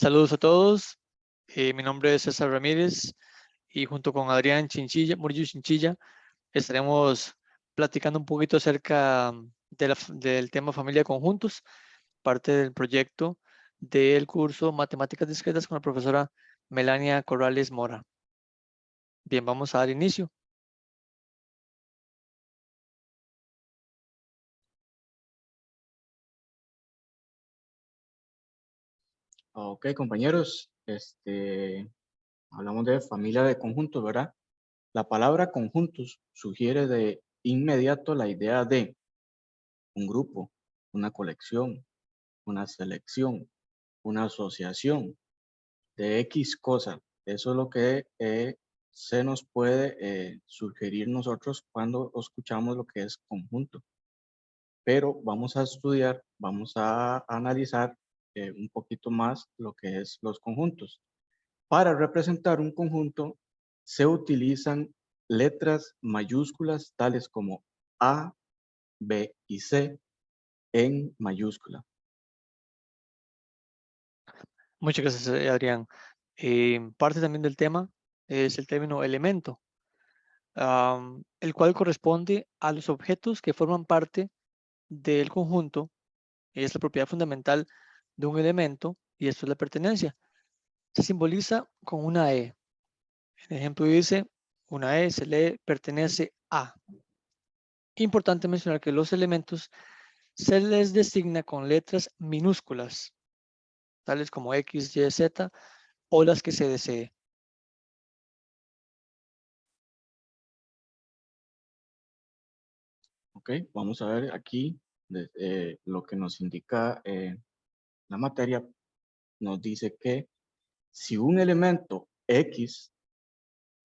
Saludos a todos. Mi nombre es César Ramírez y junto con Adrián Murillo Chinchilla estaremos platicando un poquito acerca del tema familia conjuntos, parte del proyecto del curso Matemáticas Discretas con la profesora Melania Corrales Mora. Bien, vamos a dar inicio. Ok, compañeros, hablamos de familia de conjuntos, ¿verdad? La palabra conjuntos sugiere de inmediato la idea de un grupo, una colección, una selección, una asociación de X cosa. Eso es lo que se nos puede sugerir nosotros cuando escuchamos lo que es conjunto. Pero vamos a estudiar, vamos a analizar un poquito más lo que es los conjuntos. Para representar un conjunto se utilizan letras mayúsculas tales como A, B y C en mayúscula. Muchas gracias, Adrián. Parte también del tema es el término elemento, el cual corresponde a los objetos que forman parte del conjunto. Es la propiedad fundamental de un elemento y esto es la pertenencia. Se simboliza con una E. El ejemplo dice, una E se lee pertenece a. Importante mencionar que los elementos se les designa con letras minúsculas, tales como X, Y, Z o las que se desee. Ok, vamos a ver aquí lo que nos indica la materia. Nos dice que si un elemento X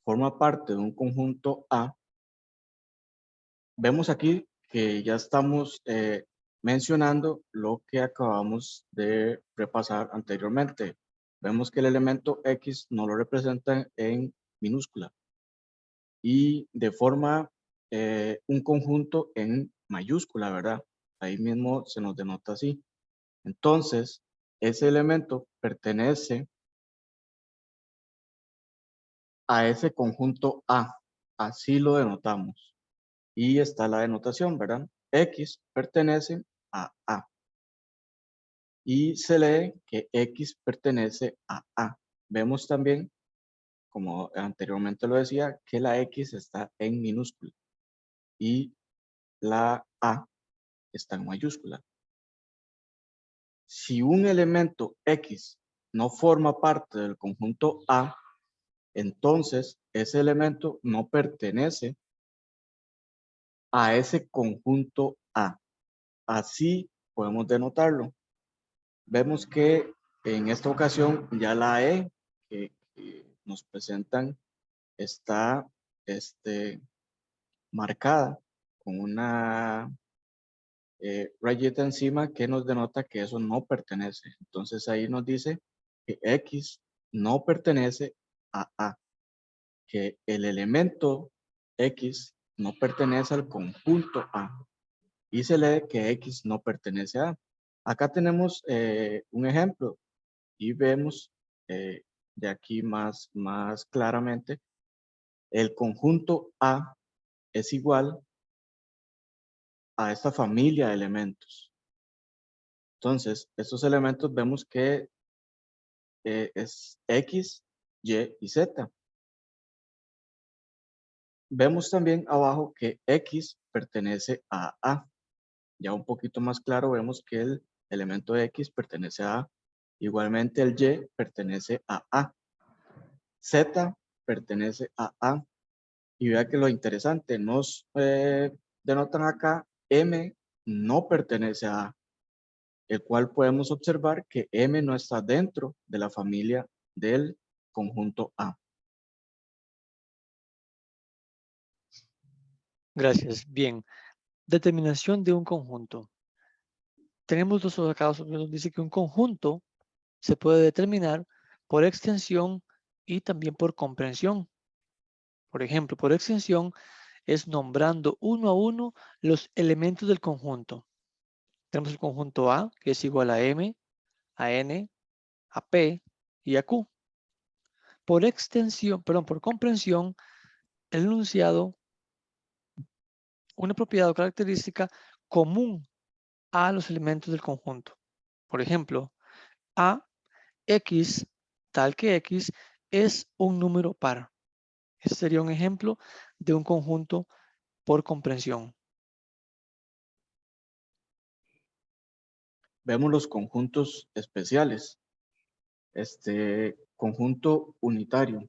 forma parte de un conjunto A, vemos aquí que ya estamos mencionando lo que acabamos de repasar anteriormente. Vemos que el elemento X no lo representa en minúscula y de forma un conjunto en mayúscula, ¿verdad? Ahí mismo se nos denota así. Entonces, ese elemento pertenece a ese conjunto A. Así lo denotamos. Y está la denotación, ¿verdad? X pertenece a A. Y se lee que X pertenece a A. Vemos también, como anteriormente lo decía, que la X está en minúscula y la A está en mayúscula. Si un elemento X no forma parte del conjunto A, entonces ese elemento no pertenece a ese conjunto A. Así podemos denotarlo. Vemos que en esta ocasión ya la E que nos presentan está marcada con una rayita encima que nos denota que eso no pertenece. Entonces ahí nos dice que X no pertenece a A, que el elemento X no pertenece al conjunto A y se lee que X no pertenece a A. Acá tenemos un ejemplo y vemos de aquí más claramente el conjunto A es igual a esta familia de elementos. Entonces, estos elementos vemos que es X, Y y Z. Vemos también abajo que X pertenece a A. Ya un poquito más claro vemos que el elemento X pertenece a A. Igualmente el Y pertenece a A. Z pertenece a A. Y vea que lo interesante, nos denotan acá M no pertenece a A, el cual podemos observar que M no está dentro de la familia del conjunto A. Gracias. Bien. Determinación de un conjunto. Tenemos dos casos donde dice que un conjunto se puede determinar por extensión y también por comprensión. Por ejemplo, por extensión es nombrando uno a uno los elementos del conjunto. Tenemos el conjunto A, que es igual a M, a N, a P y a Q. Por extensión, perdón, por comprensión, el enunciado, una propiedad o característica común a los elementos del conjunto. Por ejemplo, A, X, tal que X, es un número par. Este sería un ejemplo de un conjunto por comprensión. Vemos los conjuntos especiales. Conjunto unitario.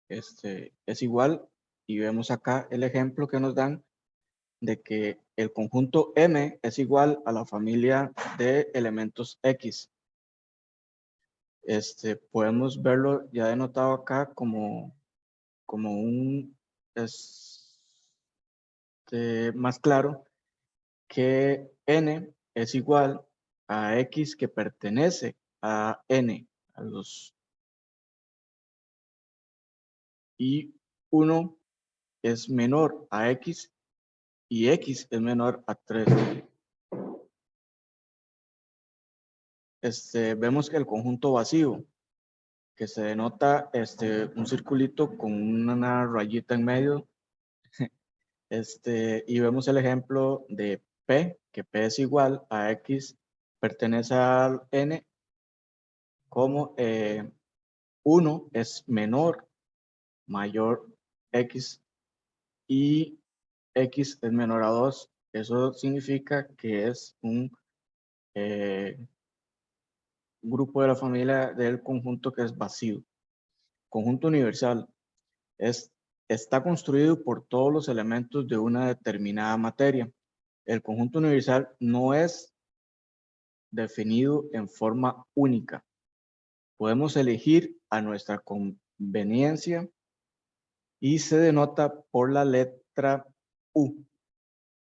Es igual, y vemos acá el ejemplo que nos dan de que el conjunto M es igual a la familia de elementos X. Podemos verlo ya denotado acá como un más claro, que N es igual a X que pertenece a N, y 1 es menor a X y X es menor a 3. Vemos que el conjunto vacío, que se denota un circulito con una rayita en medio, y vemos el ejemplo de P, que P es igual a X, pertenece al N, como 1 es mayor X y X es menor a 2. Eso significa que es un grupo de la familia del conjunto que es vacío. Conjunto universal está construido por todos los elementos de una determinada materia. El conjunto universal no es definido en forma única. Podemos elegir a nuestra conveniencia y se denota por la letra U.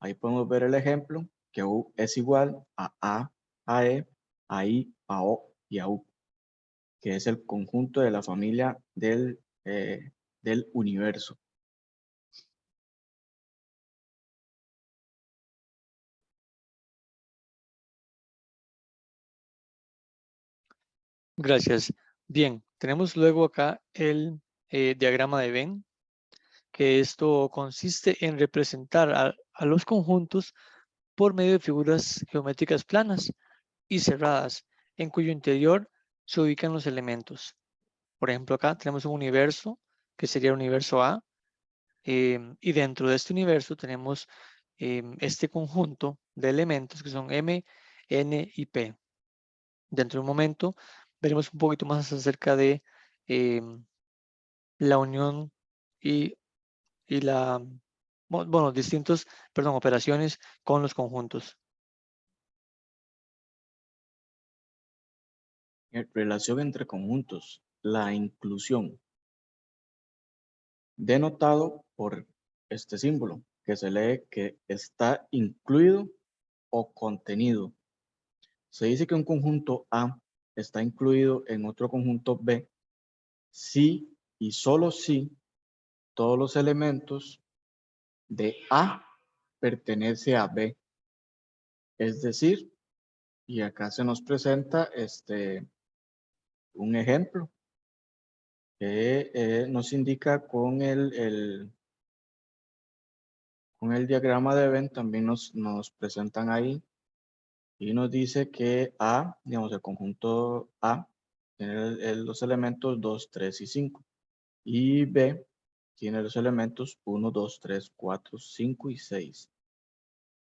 Ahí podemos ver el ejemplo, que U es igual a E, a I, a O y a U, que es el conjunto de la familia del universo. Gracias. Bien, tenemos luego acá el diagrama de Venn, que esto consiste en representar a los conjuntos por medio de figuras geométricas planas y cerradas, en cuyo interior se ubican los elementos. Por ejemplo, acá tenemos un universo, que sería el universo A, y dentro de este universo tenemos este conjunto de elementos que son M, N y P. Dentro de un momento veremos un poquito más acerca de la unión y la, bueno, operaciones con los conjuntos. Relación entre conjuntos, la inclusión, denotado por este símbolo, que se lee que está incluido o contenido. Se dice que un conjunto A está incluido en otro conjunto B si y solo si todos los elementos de A pertenece a B. Es decir, y acá se nos presenta un ejemplo que nos indica con con el diagrama de Venn, también nos presentan ahí y nos dice que A, digamos, el conjunto A tiene los elementos 2, 3 y 5, y B tiene los elementos 1, 2, 3, 4, 5 y 6.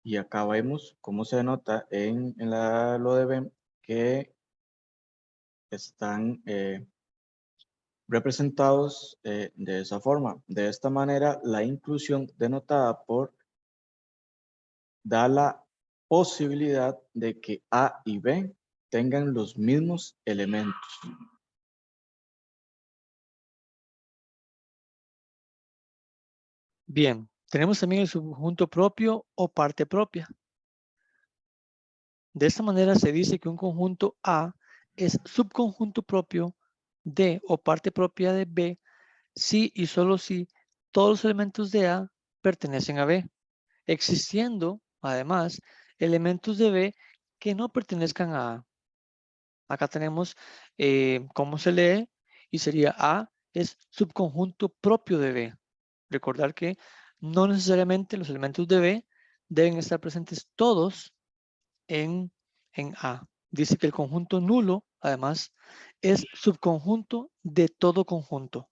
Y acá vemos cómo se denota en lo de Venn que están representados de esa forma. De esta manera, la inclusión denotada por da la posibilidad de que A y B tengan los mismos elementos. Bien, tenemos también el subconjunto propio o parte propia. De esta manera se dice que un conjunto A es subconjunto propio de o parte propia de B si y solo si todos los elementos de A pertenecen a B, existiendo, además, elementos de B que no pertenezcan a A. Acá tenemos cómo se lee y sería A es subconjunto propio de B. Recordar que no necesariamente los elementos de B deben estar presentes todos en A. Dice que el conjunto nulo, además, es subconjunto de todo conjunto.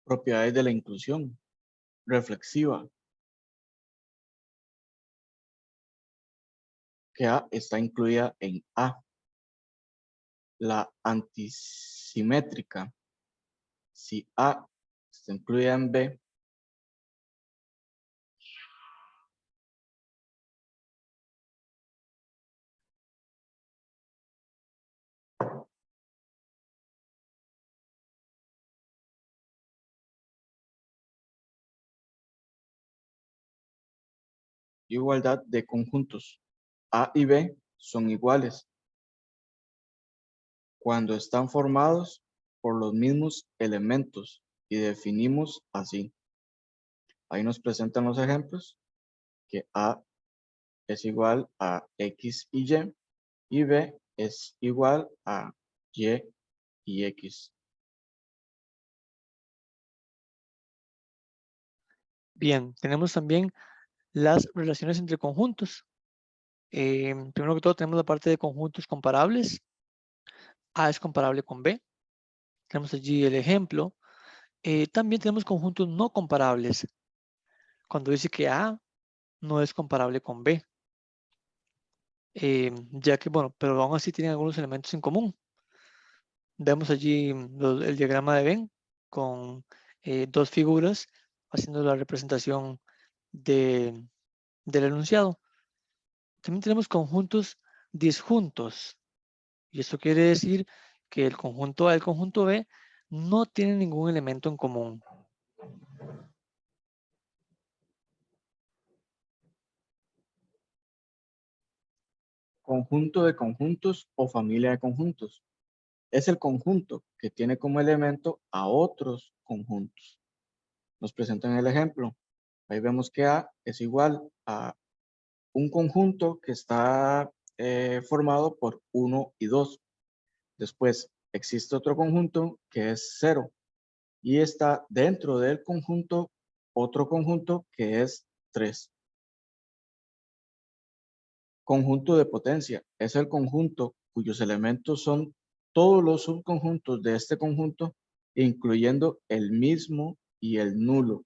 Propiedades de la inclusión reflexiva. Que A está incluida en A. La antisimétrica. Si A está incluida en B, igualdad de conjuntos. A y B son iguales cuando están formados por los mismos elementos y definimos así. Ahí nos presentan los ejemplos que A es igual a X y B es igual a Y y X. Bien, tenemos también las relaciones entre conjuntos. Primero que todo tenemos la parte de conjuntos comparables. A es comparable con B. Tenemos allí el ejemplo. También tenemos conjuntos no comparables. Cuando dice que A no es comparable con B. Ya que, bueno, pero aún así tienen algunos elementos en común. Vemos allí el diagrama de Venn con dos figuras haciendo la representación del enunciado. También tenemos conjuntos disjuntos. Y eso quiere decir que el conjunto A y el conjunto B no tienen ningún elemento en común. Conjunto de conjuntos o familia de conjuntos. Es el conjunto que tiene como elemento a otros conjuntos. Nos presentan el ejemplo. Ahí vemos que A es igual a un conjunto que está formado por 1 y 2. Después existe otro conjunto que es 0 y está dentro del conjunto otro conjunto que es 3. Conjunto de potencia es el conjunto cuyos elementos son todos los subconjuntos de este conjunto, incluyendo el mismo y el nulo.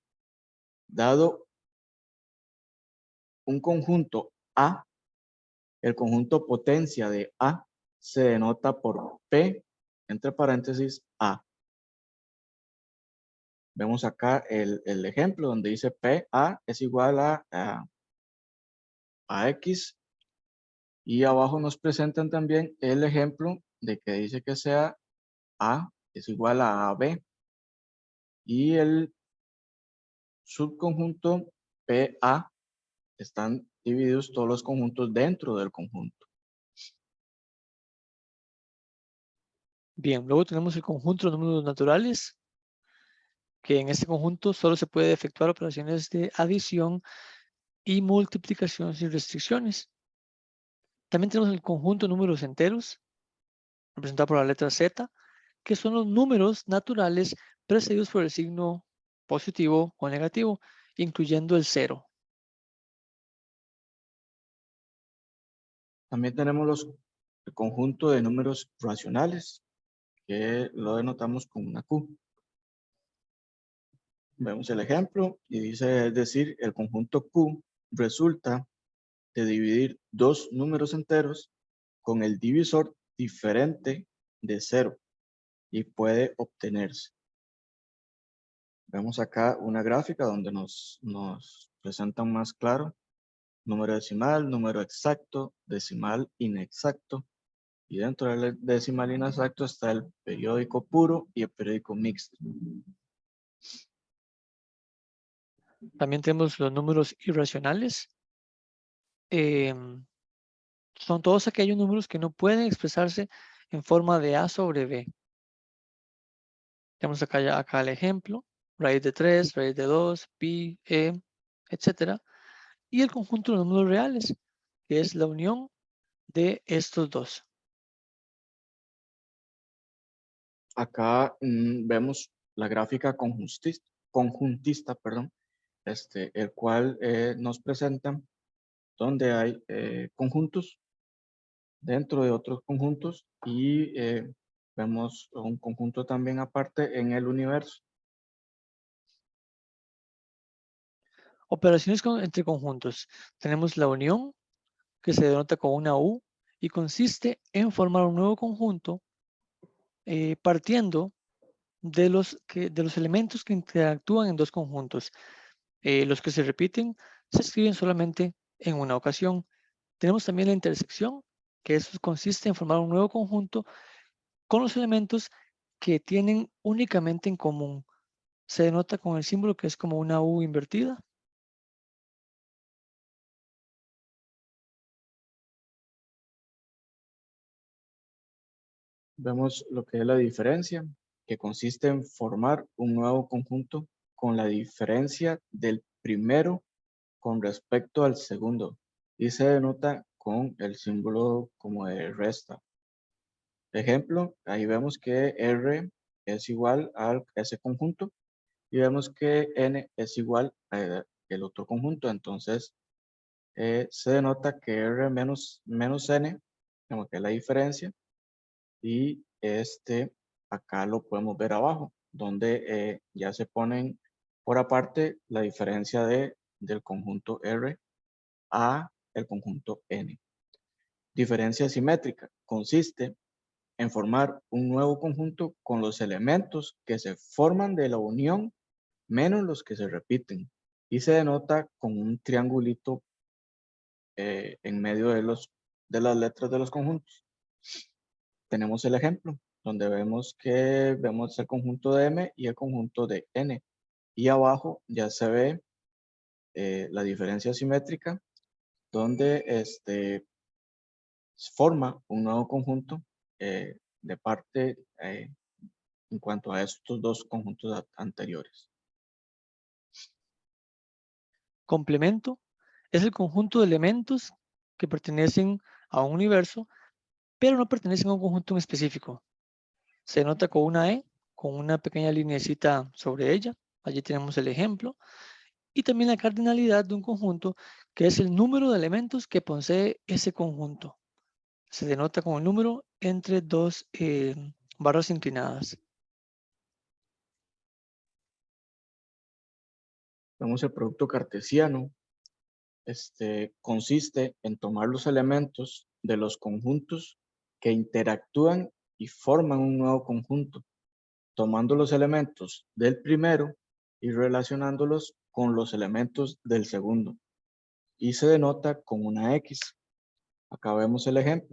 Dado un conjunto A, el conjunto potencia de A se denota por P, entre paréntesis, A. Vemos acá el ejemplo donde dice PA es igual a X y abajo nos presentan también el ejemplo de que dice que sea A es igual a AB y el subconjunto PA están divididos todos los conjuntos dentro del conjunto. Bien, luego tenemos el conjunto de números naturales, que en este conjunto solo se puede efectuar operaciones de adición y multiplicación sin restricciones. También tenemos el conjunto de números enteros, representado por la letra Z, que son los números naturales precedidos por el signo positivo o negativo, incluyendo el 0. También tenemos el conjunto de números racionales, que lo denotamos con una Q. Vemos el ejemplo y dice, es decir, el conjunto Q resulta de dividir dos números enteros con el divisor diferente de 0 y puede obtenerse. Vemos acá una gráfica donde nos presentan más claro número decimal, número exacto, decimal inexacto. Y dentro del decimal inexacto está el periódico puro y el periódico mixto. También tenemos los números irracionales. Son todos aquellos números que no pueden expresarse en forma de A sobre B. Tenemos acá el ejemplo, raíz de 3, raíz de 2, pi, etc. y el conjunto de los números reales, que es la unión de estos dos. Acá vemos la gráfica conjuntista, perdón, el cual nos presenta donde hay conjuntos dentro de otros conjuntos y vemos un conjunto también aparte en el universo. Operaciones entre conjuntos. Tenemos la unión, que se denota con una U, y consiste en formar un nuevo conjunto partiendo de los elementos que interactúan en dos conjuntos. Los que se repiten se escriben solamente en una ocasión. Tenemos también la intersección, que eso consiste en formar un nuevo conjunto con los elementos que tienen únicamente en común. Se denota con el símbolo que es como una U invertida. Vemos lo que es la diferencia, que consiste en formar un nuevo conjunto con la diferencia del primero con respecto al segundo y se denota con el símbolo como de resta. Ejemplo, ahí vemos que R es igual a ese conjunto y vemos que N es igual a el otro conjunto. Entonces, se denota que R menos N, como que es la diferencia, y acá lo podemos ver abajo, donde ya se ponen por aparte la diferencia del conjunto R a el conjunto N. Diferencia simétrica consiste en formar un nuevo conjunto con los elementos que se forman de la unión menos los que se repiten y se denota con un triangulito en medio de las letras de los conjuntos. Tenemos el ejemplo donde vemos el conjunto de M y el conjunto de N y abajo ya se ve la diferencia simétrica donde forma un nuevo conjunto de parte en cuanto a estos dos conjuntos anteriores. Complemento es el conjunto de elementos que pertenecen a un universo, pero no pertenecen a un conjunto en específico. Se denota con una E, con una pequeña lineecita sobre ella. Allí tenemos el ejemplo. Y también la cardinalidad de un conjunto, que es el número de elementos que posee ese conjunto. Se denota con el número entre dos barras inclinadas. Vemos el producto cartesiano. Consiste en tomar los elementos de los conjuntos que interactúan y forman un nuevo conjunto, tomando los elementos del primero y relacionándolos con los elementos del segundo. Y se denota con una X. Acá vemos el ejemplo.